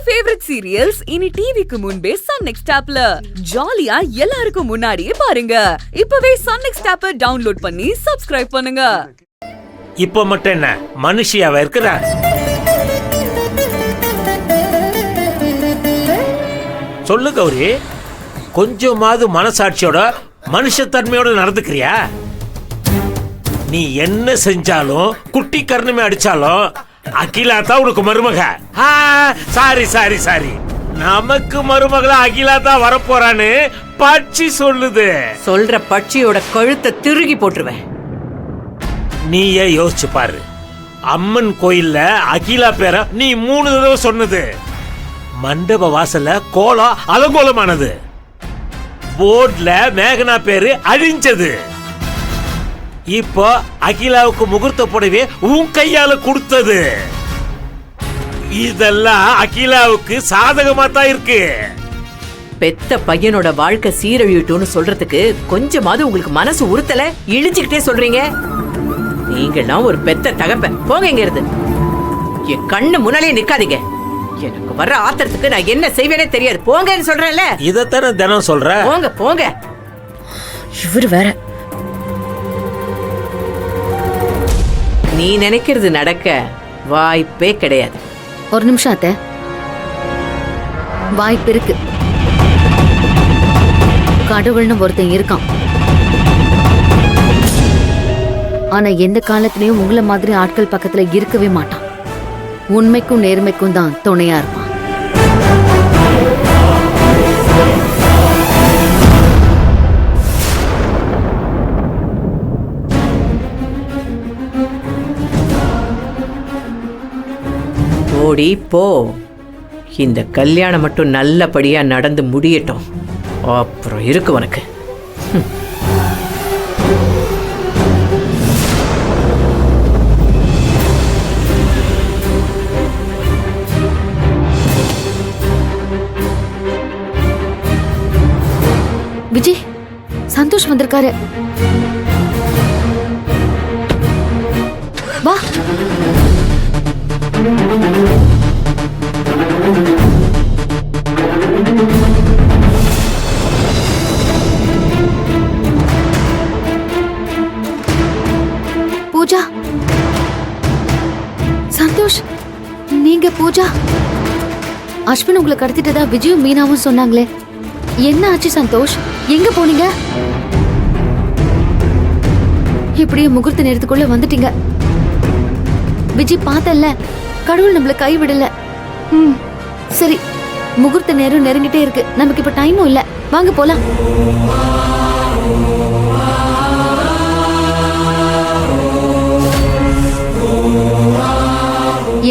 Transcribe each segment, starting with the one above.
Favourite serials இனி டிவிக்கு முன்பே சன் நெக்ஸ்ட் ஆப்ல ஜாலியா எல்லாருக்கும் முன்னாடியே பாருங்க. இப்பவே சன் நெக்ஸ்ட் ஆப்பை டவுன்லோட் பண்ணி சப்ஸ்கிரைப் பண்ணுங்க. இப்போ மட்டும் என்ன மனுஷியாவ இருக்கிற? சொல்லு கௌரி, கொஞ்சமாவது மனசாட்சியோட மனுஷத்தன்மையோட நடந்துக்கிறியா? நீ என்ன செஞ்சாலும் குட்டி கர்ணமே அடிச்சாலும் அகிலா தான் உனக்கு மருமக. சாரி சாரி சாரி, நமக்கு மருமகளா அகிலா தான் வரப்போறான்னு பட்சி சொல்லுது. சொல்ற பட்சியோட கழுத்தை திருகி போட்டுருவேன். நீயே யோசிச்சு பாரு, அம்மன் கோயில்ல அகிலா பேர நீ 3 தடவை சொன்னது, மண்டப வாசல்ல கோலம் அலங்கோலமானது, போர்ட்ல மேகனா பேரு அழிஞ்சது, இப்போ அகிலாவுக்கு முகூர்த்த புடவை உன் கையால கொடுத்தது. இதெல்லாம் அகிலாவுக்கு சாதகமா தான் இருக்கு. பெத்த பையனோட வாழ்க்கை சீரழியட்டும்னு சொல்றதுக்கு கொஞ்சமாவது உங்களுக்கு மனசு உறுத்தல? இழிச்சுக்கிட்டே சொல்றீங்க. நீங்கெல்லாம் ஒரு பெத்த தகப்ப. போங்க இங்க இருந்து. என் கண்ணு முன்னாலே நிக்காதீங்க. எனக்கு வர்ற ஆத்திரத்துக்கு நான் என்ன செய்வேனே தெரியாது. போங்கன்னு சொல்றேன்ல. இதத்தான தினம் சொல்ற. போங்க போங்க. இவரு வேற. நீ நினைக்கிறது நடக்க வாய்ப்பே கிடையாது. ஒரு நிமிஷம் அத்தை, வாய்ப்பு இருக்கு. கடவுள்னு ஒருத்தன் இருக்கான். ஆனா எந்த காலத்திலயும் உங்களை மாதிரி ஆட்கள் பக்கத்துல இருக்கவே மாட்டான். உண்மைக்கும் நேர்மைக்கும் தான் துணையா இருப்பான். ஓடி போ. இந்த கல்யாணம் மட்டும் நல்லபடியா நடந்து முடியட்டும், அப்புறம் இருக்கு உனக்கு. விஜய், சந்தோஷ் வந்திருக்காரு. வா. பூஜா, சந்தோஷ், நீங்க பூஜா? அஸ்வின் உங்களை கடத்திட்டதா விஜயும் மீனாவும் சொன்னாங்களே, என்ன ஆச்சு சந்தோஷ்? எங்க போனீங்க? இப்படியே முகூர்த்த நேரத்துக்குள்ள வந்துட்டீங்க. விஜய் பார்த்தல்ல, கடவுள் நம்மள கைவிடல. சரி, முகூர்த்த நேரம் நெருங்கிட்டே இருக்கு. நமக்கு இப்ப டைமும் இல்ல. வாங்க போலாம்.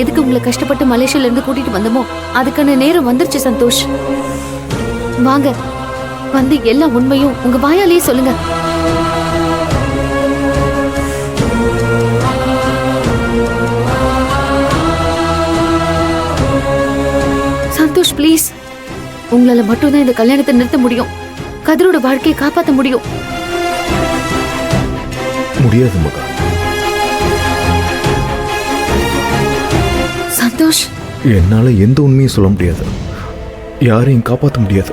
எதுக்கு உங்களை கஷ்டப்பட்டு மலேசியால இருந்து கூட்டிட்டு வந்தோமோ அதுக்கான நேரம் வந்துருச்சு சந்தோஷ். வாங்க, வந்து எல்லா உண்மையும் உங்க வாயாலேயே சொல்லுங்க. சந்தோஷ் ப்ளீஸ், உங்களால மட்டும்தான் இந்த கல்யாணத்தை நிறுத்த முடியும். கதிரோட வாழ்க்கையை காப்பாற்ற முடியும். முடியாது மகா. சந்தோஷ், என்னால எந்த உண்மையும் சொல்ல முடியாது. யாரையும் காப்பாற்ற முடியாது.